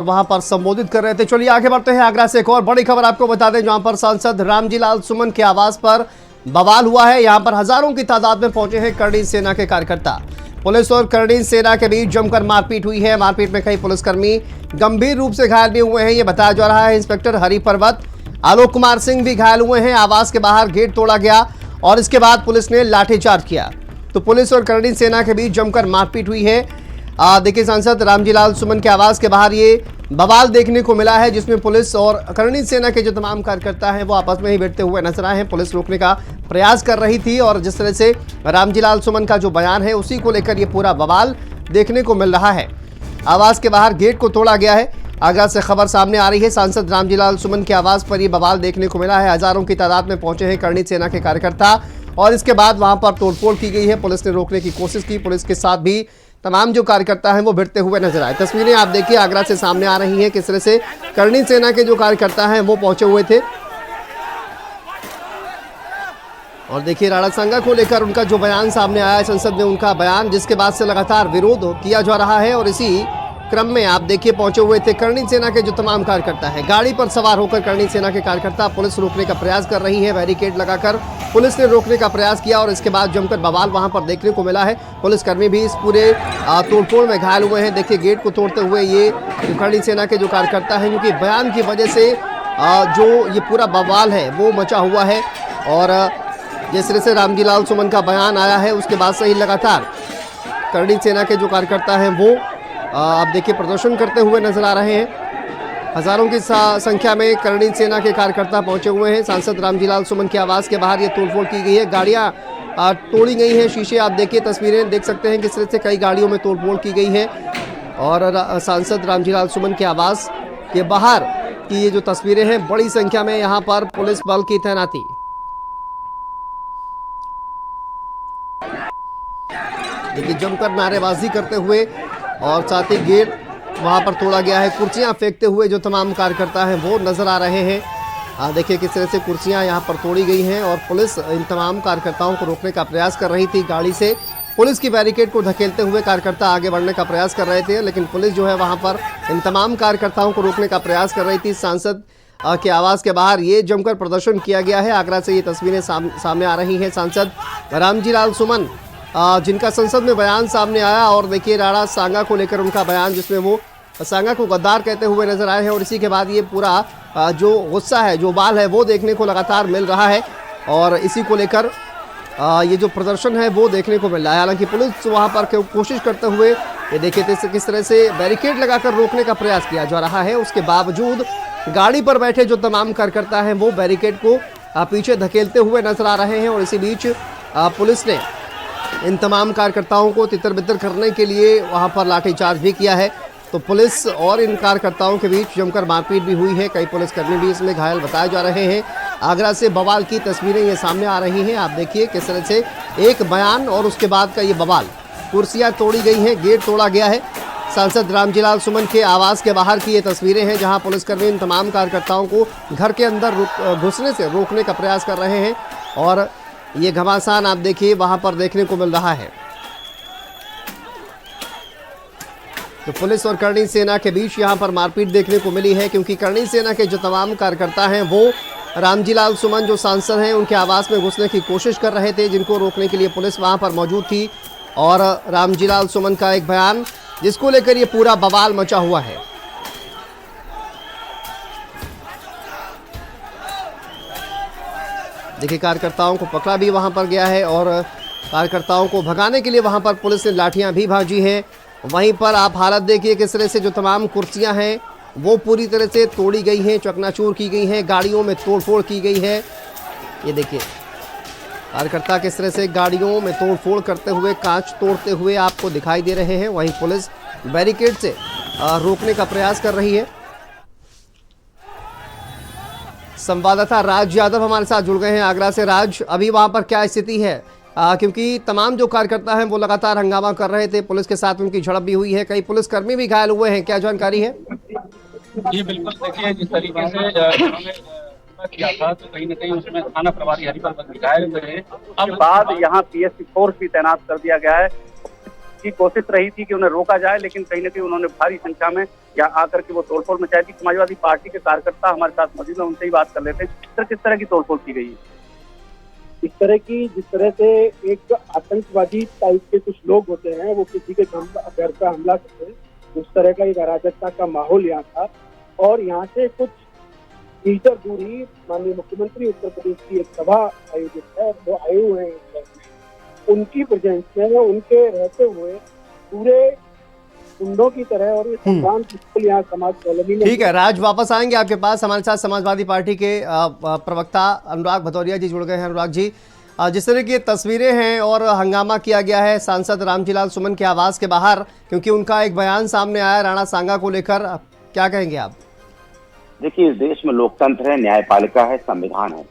वहां पर संबोधित कर रहे थे। चलिए आगे बढ़ते हैं। आगरा से एक और बड़ी खबर आपको बता दें, जहां पर सांसद रामजी लाल सुमन के आवास पर बवाल हुआ है। यहां पर हजारों की तादाद में पहुंचे हैं करणी सेना के कार्यकर्ता। पुलिस और करणी सेना के बीच जमकर मारपीट हुई है। मारपीट में कई पुलिसकर्मी गंभीर रूप से घायल भी हुए हैं, ये बताया जा रहा है। इंस्पेक्टर हरि पर्वत, आलोक कुमार सिंह भी घायल हुए हैं। आवास के बाहर गेट तोड़ा गया और इसके बाद पुलिस ने लाठीचार्ज किया। तो पुलिस और करणी सेना के बीच जमकर मारपीट हुई है। देखिए, सांसद रामजी लाल सुमन के आवास के बाहर ये बवाल देखने को मिला है, जिसमें पुलिस और करणी सेना के जो तमाम कार्यकर्ता हैं वो आपस में ही भिड़ते हुए नजर आए हैं। पुलिस रोकने का प्रयास कर रही थी और जिस तरह से रामजी लाल सुमन का जो बयान है उसी को लेकर ये पूरा बवाल देखने को मिल रहा है। आवास के बाहर गेट को तोड़ा गया है। आगरा से खबर सामने आ रही है। सांसद रामजी लाल सुमन के आवास पर ये बवाल देखने को मिला है। हजारों की तादाद में पहुंचे हैं करणी सेना के कार्यकर्ता और इसके बाद वहां पर तोड़फोड़ की गई है। पुलिस ने रोकने की कोशिश की। पुलिस के साथ भी तमाम जो कार्यकर्ता हैं वो भिड़ते हुए नजर आए। तस्वीरें आप देखिए आगरा से सामने आ रही हैं, किस तरह से करणी सेना के जो कार्यकर्ता हैं वो पहुंचे हुए थे। और देखिए, राणा सांगा को लेकर उनका जो बयान सामने आया है, संसद में उनका बयान, जिसके बाद से लगातार विरोध किया जा रहा है। और इसी क्रम में आप देखिए पहुंचे हुए थे करणी सेना के जो तमाम कार्यकर्ता हैं। गाड़ी पर सवार होकर करणी सेना के कार्यकर्ता पुलिस रोकने का प्रयास कर रही है। बैरिकेड लगाकर पुलिस ने रोकने का प्रयास किया और इसके बाद जमकर बवाल वहां पर देखने को मिला है। पुलिसकर्मी भी इस पूरे तोड़फोड़ में घायल हुए हैं। देखिए, गेट को तोड़ते हुए ये करणी सेना के जो कार्यकर्ता हैं, क्योंकि बयान की वजह से जो ये पूरा बवाल है वो मचा हुआ है। और जिस तरह से रामजी लाल सुमन का बयान आया है उसके बाद से ही लगातार करणी सेना के जो कार्यकर्ता हैं वो आप देखिए प्रदर्शन करते हुए नजर आ रहे हैं। हजारों की संख्या में करणी सेना के कार्यकर्ता पहुंचे हुए हैं। सांसद रामजी लाल सुमन के आवास के बाहर ये तोड़फोड़ की गई है। गाड़ियां तोड़ी गई हैं, शीशे आप देखिए, तस्वीरें देख सकते हैं किस तरह से कई गाड़ियों में तोड़फोड़ की गई है। और सांसद रामजी लाल सुमन के आवास के बाहर की ये जो तस्वीरें हैं, बड़ी संख्या में यहाँ पर पुलिस बल की तैनाती। देखिए, जमकर नारेबाजी करते हुए और साथ ही गेट वहां पर तोड़ा गया है। कुर्सियां फेंकते हुए जो तमाम कार्यकर्ता हैं वो नजर आ रहे हैं। देखिए किस तरह से कुर्सियां यहां पर तोड़ी गई हैं और पुलिस इन तमाम कार्यकर्ताओं को रोकने का प्रयास कर रही थी। गाड़ी से पुलिस की बैरिकेड को धकेलते हुए कार्यकर्ता आगे बढ़ने का प्रयास कर रहे थे, लेकिन पुलिस जो है वहां पर इन तमाम कार्यकर्ताओं को रोकने का प्रयास कर रही थी। सांसद के आवास के बाहर ये जमकर प्रदर्शन किया गया है। आगरा से ये तस्वीरें सामने आ रही हैं। सांसद रामजी लाल सुमन जिनका संसद में बयान सामने आया, और देखिए राणा सांगा को लेकर उनका बयान, जिसमें वो सांगा को गद्दार कहते हुए नजर आए हैं। और इसी के बाद ये पूरा जो गुस्सा है, जो बाल है, वो देखने को लगातार मिल रहा है। और इसी को लेकर ये जो प्रदर्शन है वो देखने को मिल रहा है। हालांकि पुलिस वहां पर कोशिश करते हुए ये देखिए किस तरह से बैरिकेड लगाकर रोकने का प्रयास किया जा रहा है। उसके बावजूद गाड़ी पर बैठे जो तमाम कार्यकर्ता हैं वो बैरिकेड को पीछे धकेलते हुए नजर आ रहे हैं। और इसी बीच पुलिस ने इन तमाम कार्यकर्ताओं को तितर बितर करने के लिए वहां पर लाठीचार्ज भी किया है। तो पुलिस और इन कार्यकर्ताओं के बीच जमकर मारपीट भी हुई है। कई पुलिसकर्मी भी इसमें घायल बताए जा रहे हैं। आगरा से बवाल की तस्वीरें ये सामने आ रही हैं। आप देखिए किस तरह से एक बयान और उसके बाद का ये बवाल। कुर्सियां तोड़ी गई हैं, गेट तोड़ा गया है। सांसद रामजी लाल सुमन के आवास के बाहर की ये तस्वीरें हैं, जहाँ पुलिसकर्मी इन तमाम कार्यकर्ताओं को घर के अंदर घुसने से रोकने का प्रयास कर रहे हैं। और ये घमासान आप देखिए वहां पर देखने को मिल रहा है। तो पुलिस और करणी सेना के बीच यहां पर मारपीट देखने को मिली है, क्योंकि करणी सेना के जो तमाम कार्यकर्ता हैं वो रामजी लाल सुमन जो सांसद हैं उनके आवास में घुसने की कोशिश कर रहे थे, जिनको रोकने के लिए पुलिस वहां पर मौजूद थी। और रामजी लाल सुमन का एक बयान, जिसको लेकर ये पूरा बवाल मचा हुआ है। देखिए, कार्यकर्ताओं को पकड़ा भी वहां पर गया है और कार्यकर्ताओं को भगाने के लिए वहां पर पुलिस ने लाठियां भी भाजी हैं। वहीं पर आप हालत देखिए किस तरह से जो तमाम कुर्सियां हैं वो पूरी तरह से तोड़ी गई हैं, चकनाचूर की गई हैं, गाड़ियों में तोड़फोड़ की गई है। ये देखिए कार्यकर्ता किस तरह से गाड़ियों में तोड़फोड़ करते हुए, कांच तोड़ते हुए आपको दिखाई दे रहे हैं। वहीं पुलिस बैरिकेड से रोकने का प्रयास कर रही है। संवाददाता राज यादव हमारे साथ जुड़ गए हैं आगरा से। राज, अभी वहां पर क्या स्थिति है? क्योंकि तमाम जो कार्यकर्ता हैं वो लगातार हंगामा कर रहे थे, पुलिस के साथ उनकी झड़प भी हुई है, कई पुलिसकर्मी भी घायल हुए हैं, क्या जानकारी है? जी बिल्कुल, देखिए जिस तरीके से किया था तो कहीं न कहीं उसमें थाना प्रभारी हरि पर्वत भी घायल हुए हैं। अब बाद यहाँ पीएससी फोर्स भी तैनात कर दिया गया है। की कोशिश रही थी कि उन्हें रोका जाए, लेकिन कहीं न कहीं उन्होंने भारी संख्या में यहाँ आकर के वो तोड़फोड़ मचाई थी। समाजवादी पार्टी के कार्यकर्ता हमारे साथ मौजूद है, उनसे ही बात कर लेते हैं। किस तरह की तोड़फोड़ की गई है? इस तरह की, जिस तरह से एक आतंकवादी टाइप के कुछ लोग होते हैं, वो किसी के घर पर हमला करते हैं, उस तरह का एक अराजकता का माहौल यहाँ था। और यहाँ से कुछ मीटर दूर ही माननीय मुख्यमंत्री उत्तर प्रदेश की एक सभा आयोजित है, वो आए हुए हैं। उनकी प्रेजेंस में, उनके रहते हुए पूरे गुंडों की तरह और संग्राम बिल्कुल यहाँ समाज कॉलोनी में। ठीक है राज, वापस आएंगे आपके पास। हमारे साथ समाजवादी पार्टी के प्रवक्ता अनुराग भदौरिया जी जुड़ गए हैं। अनुराग जी, जिस तरह की तस्वीरें हैं और हंगामा किया गया है सांसद रामजीलाल सुमन के आवास के बाहर, क्योंकि उनका एक बयान सामने आया राणा सांगा को लेकर, क्या कहेंगे आप? देखिए, इस देश में लोकतंत्र है, न्यायपालिका है, संविधान है।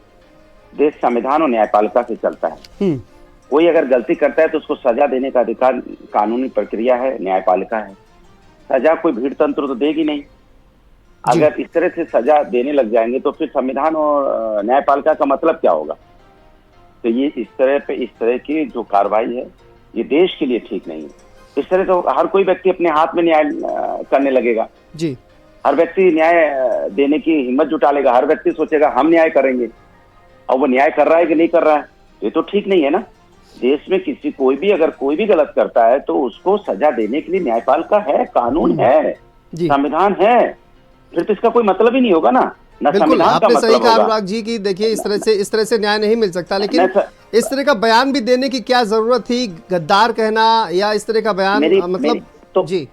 देश संविधान और न्यायपालिका से चलता है। कोई अगर गलती करता है तो उसको सजा देने का अधिकार कानूनी प्रक्रिया है, न्यायपालिका है। सजा कोई भीड़ तंत्र तो देगी नहीं। अगर इस तरह से सजा देने लग जाएंगे तो फिर संविधान और न्यायपालिका का मतलब क्या होगा? तो ये इस तरह की जो कार्रवाई है, ये देश के लिए ठीक नहीं है। इस तरह तो हर कोई व्यक्ति अपने हाथ में न्याय करने लगेगा जी। हर व्यक्ति न्याय देने की हिम्मत जुटा लेगा। हर व्यक्ति सोचेगा हम न्याय करेंगे, और वो न्याय कर रहा है कि नहीं कर रहा है, ये तो ठीक नहीं है ना। देश में कोई भी गलत करता है तो उसको सजा देने के लिए न्यायपालिका है, कानून है, संविधान है। फिर तो इसका कोई मतलब ही नहीं होगा ना। बिल्कुल, आपने सही कहा अनुराग जी की देखिए इस तरह से न्याय नहीं मिल सकता। लेकिन इस तरह का बयान भी देने की क्या जरूरत थी? गद्दार कहना या इस तरह का बयान, मतलब तो जी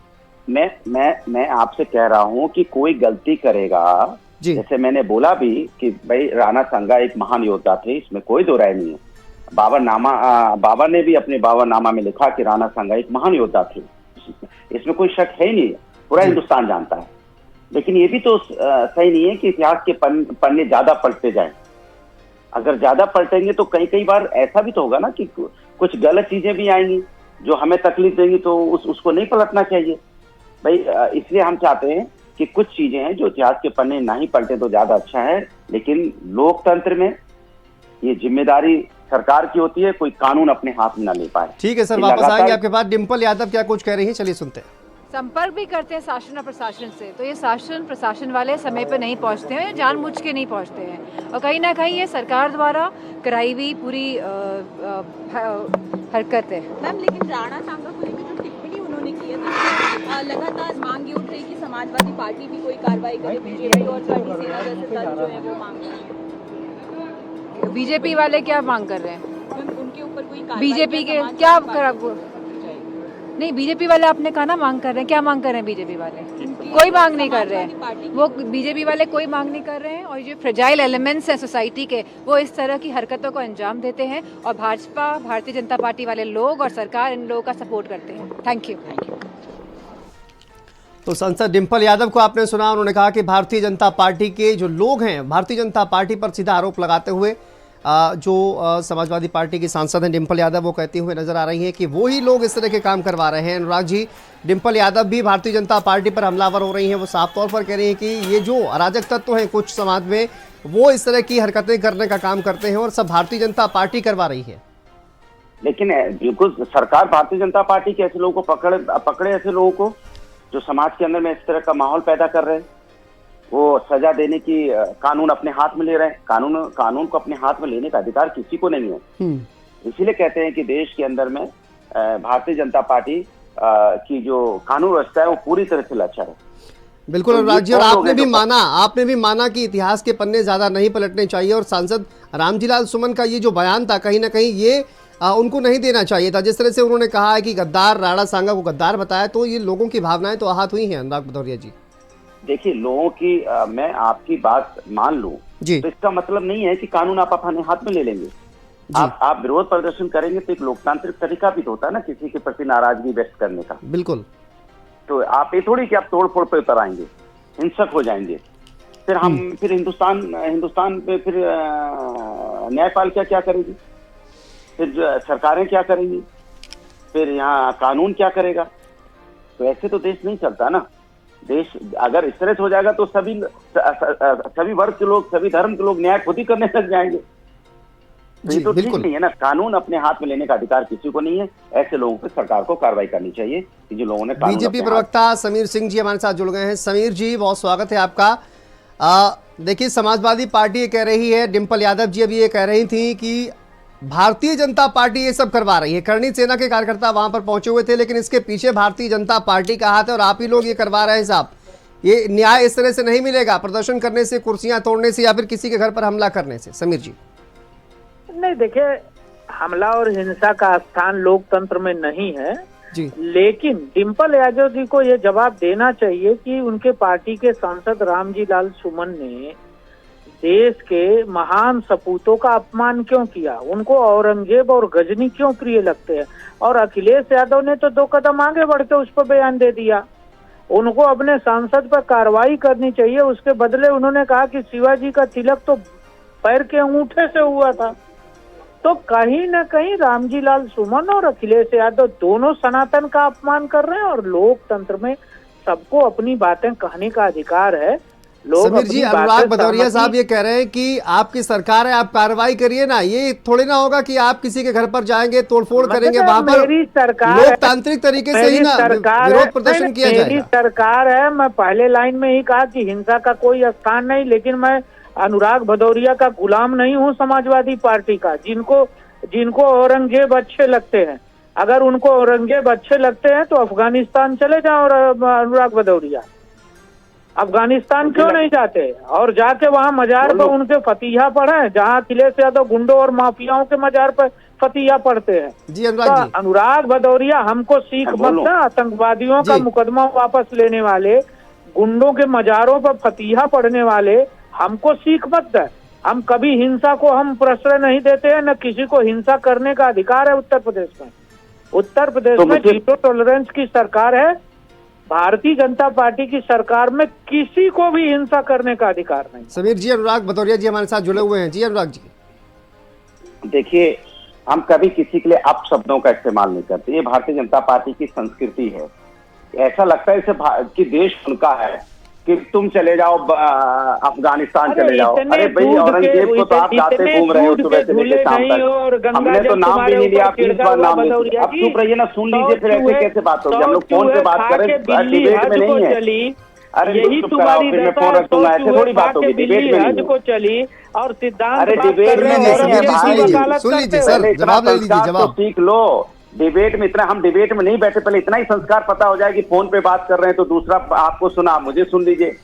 मैं आपसे कह रहा हूं कि कोई गलती करेगा, जैसे मैंने बोला भी कि भाई राणा सांगा एक महान योद्धा थे, इसमें कोई दो राय नहीं है। बाबर ने भी अपने बाबरनामा में लिखा कि राणा सांगा एक महान योद्धा थे, इसमें कोई शक है ही नहीं, पूरा हिंदुस्तान जानता है। लेकिन ये भी तो सही नहीं है कि इतिहास के पन्ने ज्यादा पलटते जाएं। अगर ज्यादा पलटेंगे तो कई बार ऐसा भी तो होगा ना कि कुछ गलत चीजें भी आएंगी जो हमें तकलीफ देंगी, तो उसको नहीं पलटना चाहिए भाई। इसलिए हम चाहते हैं कि कुछ चीजें हैं जो इतिहास के पन्ने ना ही पलटे तो ज्यादा अच्छा है। लेकिन लोकतंत्र में ये जिम्मेदारी सरकार की होती है, कोई कानून अपने हाथ में ना ले पाए। ठीक है सर, वापस आएंगे आपके पास। डिम्पल यादव क्या कुछ कह रही है, चलिए सुनते हैं। संपर्क भी करते हैं शासन और प्रशासन से, तो ये शासन प्रशासन वाले समय पर नहीं पहुंचते हैं, जानबूझ के नहीं पहुंचते हैं, और कहीं ना कहीं ये सरकार द्वारा कराई हुई पूरी हरकत है। मैम, लेकिन राणा सांगा को लेकर जो टिप्पणी उन्होंने की है, लगातार मांग ये उठ रही कि समाजवादी पार्टी भी कोई कार्रवाई करे, बीजेपी और सेना जैसे दल जो है वो मांग रही है। बीजेपी वाले क्या मांग कर रहे हैं? उनके ऊपर कोई बीजेपी के क्या नहीं, बीजेपी वाले आपने कहा ना मांग कर रहे हैं, क्या मांग कर रहे हैं बीजेपी वाले? कोई मांग नहीं कर रहे हैं, वो बीजेपी वाले कोई मांग नहीं कर रहे हैं। और जो फ्रेजाइल एलिमेंट्स हैं सोसाइटी के, वो इस तरह की हरकतों को अंजाम देते हैं, और भाजपा, भारतीय जनता पार्टी वाले लोग और सरकार इन लोगों का सपोर्ट करते हैं। Thank you. तो सांसद डिम्पल यादव को आपने सुना, उन्होंने कहा कि भारतीय जनता पार्टी के जो लोग हैं, भारतीय जनता पार्टी पर सीधा आरोप लगाते हुए जो समाजवादी पार्टी की सांसद हैं डिम्पल यादव, वो कहती हुए नजर आ रही हैं कि वो ही लोग इस तरह के काम करवा रहे हैं। अनुराग जी, डिम्पल यादव भी भारतीय जनता पार्टी पर हमलावर हो रही हैं। वो साफ तौर पर कह रही हैं कि ये जो अराजक तत्व हैं कुछ समाज में, वो इस तरह की हरकतें करने का काम करते हैं और सब भारतीय जनता पार्टी करवा रही है। लेकिन बिल्कुल सरकार भारतीय जनता पार्टी के ऐसे लोगों को पकड़े ऐसे लोगों को जो समाज के अंदर में इस तरह का माहौल पैदा कर रहे हैं, वो सजा देने की कानून अपने हाथ में ले रहे हैं। कानून को अपने हाथ में लेने का अधिकार किसी को नहीं है। इसीलिए कहते हैं कि देश के अंदर में भारतीय जनता पार्टी की जो कानून व्यवस्था है वो पूरी तरह से लचर है। बिल्कुल अनुराग जी, और आपने भी माना कि इतिहास के पन्ने ज्यादा नहीं पलटने चाहिए, और सांसद रामजीलाल सुमन का ये जो बयान था, कहीं ना कहीं ये उनको नहीं देना चाहिए था। जिस तरह से उन्होंने कहा है कि गद्दार, राणा सांगा को गद्दार बताया, तो ये लोगों की भावनाएं तो आहत हुई हैं। अनुराग भदौरिया जी, देखिए, लोगों की मैं आपकी बात मान लूं तो इसका मतलब नहीं है कि कानून आप अपने हाथ में ले लेंगे। आप विरोध प्रदर्शन करेंगे तो एक लोकतांत्रिक तरीका भी तो होता है ना किसी के प्रति नाराजगी व्यक्त करने का। बिल्कुल। तो आप ये थोड़ी कि आप तोड़ फोड़ पे उतर आएंगे, हिंसक हो जाएंगे, फिर हिंदुस्तान पे फिर न्यायपालिका क्या करेगी, फिर सरकारें क्या करेंगी, फिर यहाँ कानून क्या करेगा? तो ऐसे तो देश नहीं चलता ना। देश अगर इस तरह से हो जाएगा तो सभी वर्ग के लोग, सभी धर्म के लोग न्याय खुद ही करने लग जाएंगे। तो ये तो ठीक नहीं है ना। कानून अपने हाथ में लेने का अधिकार किसी को नहीं है। ऐसे लोगों पर सरकार को कार्रवाई करनी चाहिए कि जो लोगों ने। बीजेपी प्रवक्ता समीर सिंह जी हमारे साथ जुड़ गए हैं। समीर जी, बहुत स्वागत है आपका। देखिए, समाजवादी पार्टी ये कह रही है, डिम्पल यादव जी अभी ये कह रही थी कि भारतीय जनता पार्टी ये सब करवा रही है। करणी सेना के कार्यकर्ता वहां पर पहुंचे हुए थे, लेकिन इसके पीछे भारतीय जनता पार्टी का हाथ है और आप ही लोग ये करवा रहे हैं। साहब, ये न्याय इस तरह से नहीं मिलेगा, प्रदर्शन करने से, कुर्सियां तोड़ने से या फिर किसी के घर पर हमला करने से। समीर जी। नहीं, देखिए, हमला और हिंसा का स्थान लोकतंत्र में नहीं है जी, लेकिन डिम्पल यादव जी को ये जवाब देना चाहिए कि उनके पार्टी के सांसद रामजी लाल सुमन ने देश के महान सपूतों का अपमान क्यों किया, उनको औरंगजेब और गजनी क्यों प्रिय लगते हैं। और अखिलेश यादव ने तो 2 कदम आगे बढ़ के उस पर बयान दे दिया। उनको अपने सांसद पर कार्रवाई करनी चाहिए। उसके बदले उन्होंने कहा कि शिवाजी का तिलक तो पैर के अंगूठे से हुआ था। तो कहीं न कहीं रामजी लाल सुमन और अखिलेश यादव दोनों सनातन का अपमान कर रहे हैं। और लोकतंत्र में सबको अपनी बातें कहने का अधिकार है। समीर जी, अनुराग भदौरिया साहब ये कह रहे हैं कि आपकी सरकार है, आप कार्रवाई करिए ना। ये थोड़ी ना होगा कि आप किसी के घर पर जाएंगे, तोड़फोड़ करेंगे, वहां पर लोकतांत्रिक तरीके से ही ना विरोध प्रदर्शन किया जाएगा। मेरी सरकार है। मैं पहले लाइन में ही कहा कि हिंसा का कोई स्थान नहीं, लेकिन मैं अनुराग भदौरिया का गुलाम नहीं हूँ समाजवादी पार्टी का। जिनको औरंगजेब अच्छे लगते हैं, अगर उनको औरंगजेब अच्छे लगते हैं तो अफगानिस्तान चले जाओ। अनुराग भदौरिया अफगानिस्तान क्यों नहीं जाते और जाके वहाँ मजार पर उनके फतिहा पढ़े, जहाँ अखिलेश यादव गुंडों और माफियाओं के मजार पर फतिहा पढ़ते हैं। जी अनुराग जी। अनुराग भदौरिया, हमको सीख मत ना। आतंकवादियों का मुकदमा वापस लेने वाले, गुंडों के मजारों पर फतिहा पढ़ने वाले, हमको सीख मत है। हम कभी हिंसा को हम प्रश्रय नहीं देते हैं, न किसी को हिंसा करने का अधिकार है उत्तर प्रदेश में। उत्तर प्रदेश में जीरो टॉलरेंस की सरकार है। भारतीय जनता पार्टी की सरकार में किसी को भी हिंसा करने का अधिकार नहीं। समीर जी, अनुराग भदौरिया जी हमारे साथ जुड़े हुए हैं। जी अनुराग जी। देखिए, हम कभी किसी के लिए अपशब्दों का इस्तेमाल नहीं करते। ये भारतीय जनता पार्टी की संस्कृति है। ऐसा लगता है इसे कि देश उनका है कि तुम चले जाओ अफगानिस्तान चले जाओ। अरे भाई, औरंगजेब को तो आप जाते घूम रहे हो सुबह से लेकर शाम तक। हमने तो नाम भी नहीं लिया, 20 बार नाम लिया। अब चुप रहिए ना, सुन लीजिए, फिर ऐसे कैसे बात होगी। हम लोग फोन पे बात करें, डिबेट में नहीं है। अरे यही तुम्हारी फिर मैं फोन रखूंगा, ऐसे थोड़ी बात होगी। डिबेट में नहीं को चली और सिद्धांत। अरे डिबेट में नहीं है, सुन लीजिए सर, जवाब ले लीजिए। जवाब सीख लो। डिबेट में इतना, हम डिबेट में नहीं बैठे, पहले इतना ही संस्कार पता हो जाए कि फोन पे बात कर रहे हैं तो दूसरा आपको सुना, मुझे सुन लीजिए।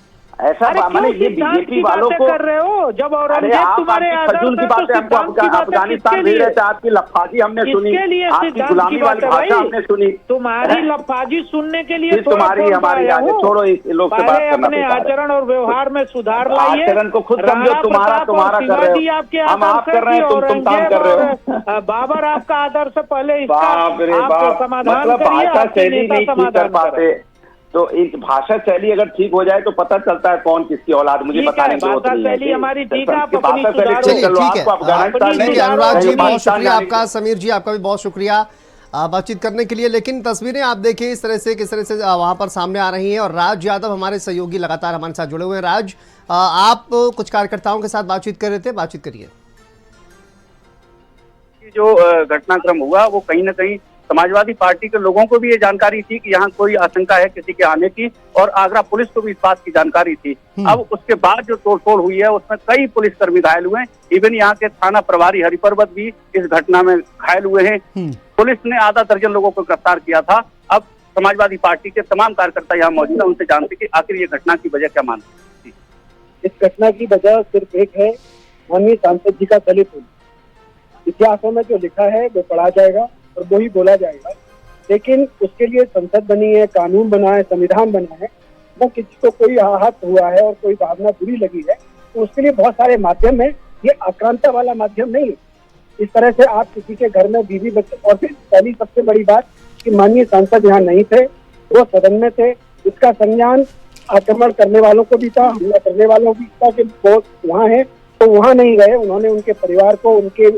ऐसा मैंने ये बीजेपी वालों को कर रहे हो। जब औरंगजेब तुम्हारे फजूल की बातें, हमको अफगानिस्तान भेज रहे थे, आपकी लफाजी हमने सुनी, आपकी गुलामी वाली भाषा हमने सुनी। तुम्हारी लफाजी सुनने के लिए तुम्हारी हमारी छोड़ो, इस लोग से बात करना। अपने आचरण और व्यवहार में सुधार लाइए। आचरण को खुद समझो, तुम्हारा कर रहे हो, हम आप कर रहे हैं, तुम काम कर रहे हो। बाबर आपका आदर्श पहले बाप रे बाप, मतलब भाषा शैली नहीं ठीक कर पाते। तो इस भाषा शैली अगर ठीक हो जाए तो पता चलता है कौन किसकी औलाद। मुझे बताने की जरूरत नहीं है। हमारी ठीक है, अनुराग जी बहुत शुक्रिया आपका, समीर जी आपका भी बहुत शुक्रिया बातचीत करने के लिए। लेकिन तस्वीरें आप देखिए इस तरह से, किस तरह से वहां पर सामने आ रही हैं। और राज यादव हमारे सहयोगी लगातार हमारे साथ जुड़े हुए हैं। राज, आप कुछ कार्यकर्ताओं के साथ बातचीत कर रहे थे, बातचीत करिए। जो घटनाक्रम हुआ वो कहीं ना कहीं समाजवादी पार्टी के लोगों को भी ये जानकारी थी कि यहाँ कोई आशंका है किसी के आने की, और आगरा पुलिस को भी इस बात की जानकारी थी। अब उसके बाद जो तोड़फोड़ हुई है उसमें कई पुलिसकर्मी घायल हुए हैं। इवन यहाँ के थाना प्रभारी हरिपर्वत भी इस घटना में घायल हुए हैं। पुलिस ने आधा दर्जन लोगों को गिरफ्तार किया था। अब समाजवादी पार्टी के तमाम कार्यकर्ता यहाँ मौजूद है, उनसे जानते कि आखिर ये घटना की वजह क्या मानते हैं। इस घटना की वजह सिर्फ एक है, माननीय सांसद जी का दलित होना। इतिहासों में जो लिखा है वो पढ़ा जाएगा और वो ही बोला जाएगा। लेकिन उसके लिए संसद बनी है, कानून बना है, संविधान बना है। वो किसी को कोई आहत हुआ है और कोई भावना बुरी लगी है तो उसके लिए बहुत सारे माध्यम है। ये आक्रांता वाला माध्यम नहीं है। इस तरह से आप किसी के घर में बीवी बच्चे, और फिर पहली सबसे बड़ी बात कि माननीय सांसद यहाँ नहीं थे, वो सदन में थे। इसका संज्ञान आक्रमण करने वालों को भी था, हमला करने वालों को भी था कि वो वहाँ है तो वहाँ नहीं गए। उन्होंने उनके परिवार को, उनके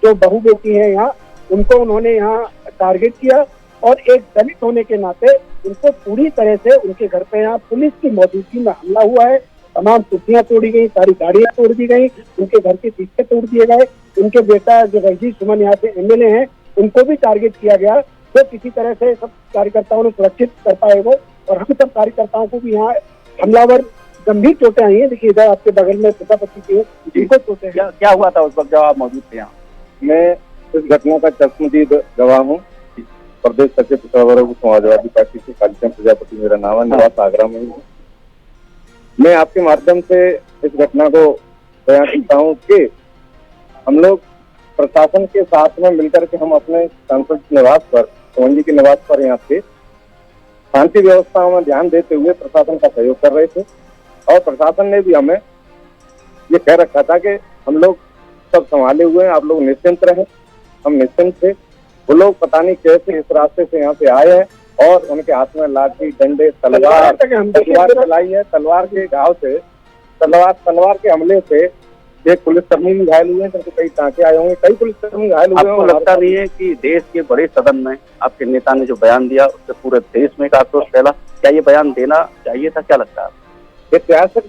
जो बहू बेटी है यहाँ, उनको उन्होंने यहाँ टारगेट किया। और एक दलित होने के नाते उनको पूरी तरह से उनके घर पे यहाँ पुलिस की मौजूदगी में हमला हुआ है तमाम कुर्सियां तोड़ी गई, सारी गाड़ियां तोड़ दी गई, उनके घर के शीशे तोड़ दिए गए, उनके बेटा जो रणजीत सुमन यहाँ से एमएलए हैं उनको भी टारगेट किया गया। तो किसी तरह से सब कार्यकर्ताओं ने सुरक्षित कर पाए वो, और हम सब कार्यकर्ताओं को भी यहाँ हमलावर गंभीर चोटें आई हैं। देखिए इधर आपके बगल में प्रजापति के जिनको चोटें, क्या हुआ था उस वक्त जब आप मौजूद थे यहाँ? मैं इस घटना का चश्मदीद गवाह हूँ। प्रदेश सचिव पिछड़ा वर्ग समाजवादी पार्टी से कालीचंद प्रजापति मेरा नाम है, निवास आगरा में हूँ। मैं आपके माध्यम से इस घटना को बयान करता हूँ कि हम लोग प्रशासन के साथ में मिलकर के हम अपने सांसद निवास पर, सुमन जी के निवास पर यहाँ पे शांति व्यवस्था में ध्यान देते हुए प्रशासन का सहयोग कर रहे थे, और प्रशासन ने भी हमें ये कह रखा था कि हम लोग सब संभाले हुए हैं, आप लोग निश्चिंत रहे। हम निश्चिंत थे। वो लोग पता नहीं कैसे इस रास्ते से यहाँ पे आए हैं और उनके हाथ में लाठी, डंडे, तलवार चलाई है। तलवार के घाव से, तलवार के हमले से एक पुलिसकर्मी भी घायल हुए हैं, जिनको कई टांके आए होंगे, कई पुलिसकर्मी घायल हुए हैं। आपको लगता नहीं है कि देश के बड़े सदन में आपके नेता ने जो बयान दिया उससे पूरे देश में एक आक्रोश फैला? क्या ये बयान देना चाहिए था? क्या लगता है? ऐतिहासिक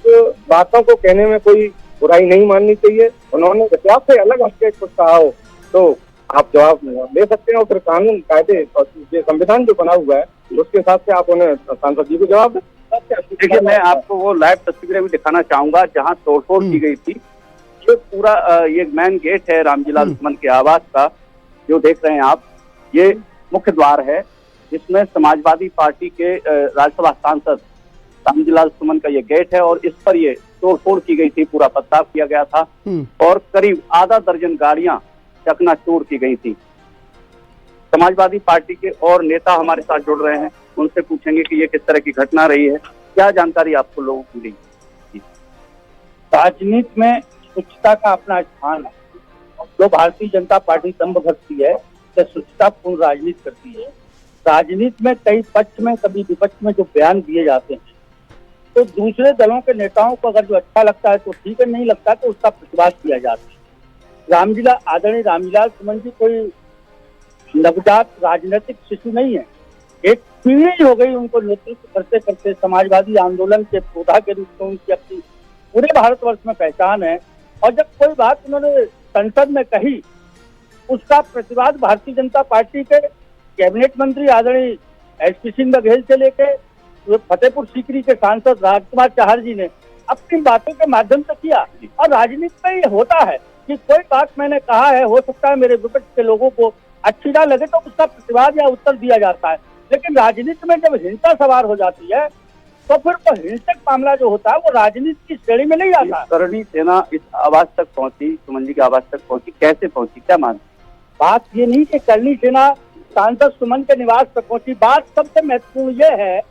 बातों को कहने में कोई बुराई नहीं माननी चाहिए। उन्होंने इतिहास से अलग हटके कुछ कहा हो तो आप जवाब ले सकते हैं, और फिर कानून, कायदे और संविधान जो बना हुआ है उसके हिसाब से आप उन्हें सांसद जी को जवाब दें। देखिए, मैं आपको वो लाइव तस्वीरें भी दिखाना चाहूंगा जहां तोड़फोड़ की गई थी। जो पूरा ये मेन गेट है रामजीलाल सुमन के आवास का, जो देख रहे हैं आप, ये मुख्य द्वार है जिसमें समाजवादी पार्टी के राज्यसभा सांसद रामजीलाल सुमन का ये गेट है, और इस पर ये तोड़फोड़ की गई थी, पूरा पथराव किया गया था और करीब आधा दर्जन गाड़ियां चकनाचूर की गई थी। समाजवादी पार्टी के और नेता हमारे साथ जुड़ रहे हैं, उनसे पूछेंगे कि ये किस तरह की घटना रही है, क्या जानकारी आपको लोगों को मिली? राजनीति में स्वच्छता का अपना स्थान है। जो भारतीय जनता पार्टी दम्भ भरती है, तो स्वच्छतापूर्ण राजनीति करती है। राजनीति में कई पक्ष में, कभी विपक्ष में जो बयान दिए जाते हैं, तो दूसरे दलों के नेताओं को अगर जो अच्छा लगता है तो ठीक है, नहीं लगता तो उसका प्रतिवाद किया जाता है। आदरणीय रामजीलाल सुमन जी कोई नवजात राजनीतिक शिशु नहीं है। एक पीढ़ी हो गई उनको नेतृत्व करते करते। समाजवादी आंदोलन के पौधा के रूप में उनकी अपनी पूरे भारतवर्ष में पहचान है, और जब कोई बात उन्होंने संसद में कही, उसका प्रतिवाद भारतीय जनता पार्टी के कैबिनेट मंत्री आदरणीय एसपी सिंह बघेल से लेकर फतेहपुर सीकरी के सांसद राजकुमार चाहर जी ने अपनी बातों के माध्यम से किया। और राजनीति में ये होता है कि कोई बात मैंने कहा है, हो सकता है मेरे विपक्ष के लोगों को अच्छी ना लगे तो उसका प्रतिवाद या उत्तर दिया जाता है, लेकिन राजनीति में जब हिंसा सवार हो जाती है तो फिर वो हिंसक मामला जो होता है वो राजनीति की श्रेणी में नहीं आता। करणी सेना इस आवाज तक पहुंची, सुमन जी की आवाज तक पहुंची, कैसे पहुंची, क्या मानते? बात ये नहीं कि करणी सेना सांसद सुमन के निवास तक पहुंची। बात सबसे महत्वपूर्ण ये है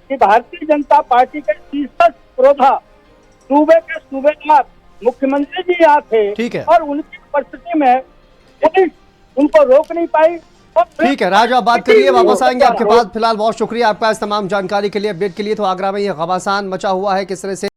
कि भारतीय जनता पार्टी के शीर्षक पुरोधा सूबे के सूबेदार मुख्यमंत्री जी यहाँ थे, और उनकी उपस्थिति में पुलिस उनको रोक नहीं पाई। ठीक है राज, आप बात करिए, वापस आएंगे आपके पास। फिलहाल बहुत शुक्रिया आपका इस तमाम जानकारी के लिए, अपडेट के लिए। तो आगरा में ये घमासान मचा हुआ है, किस तरह से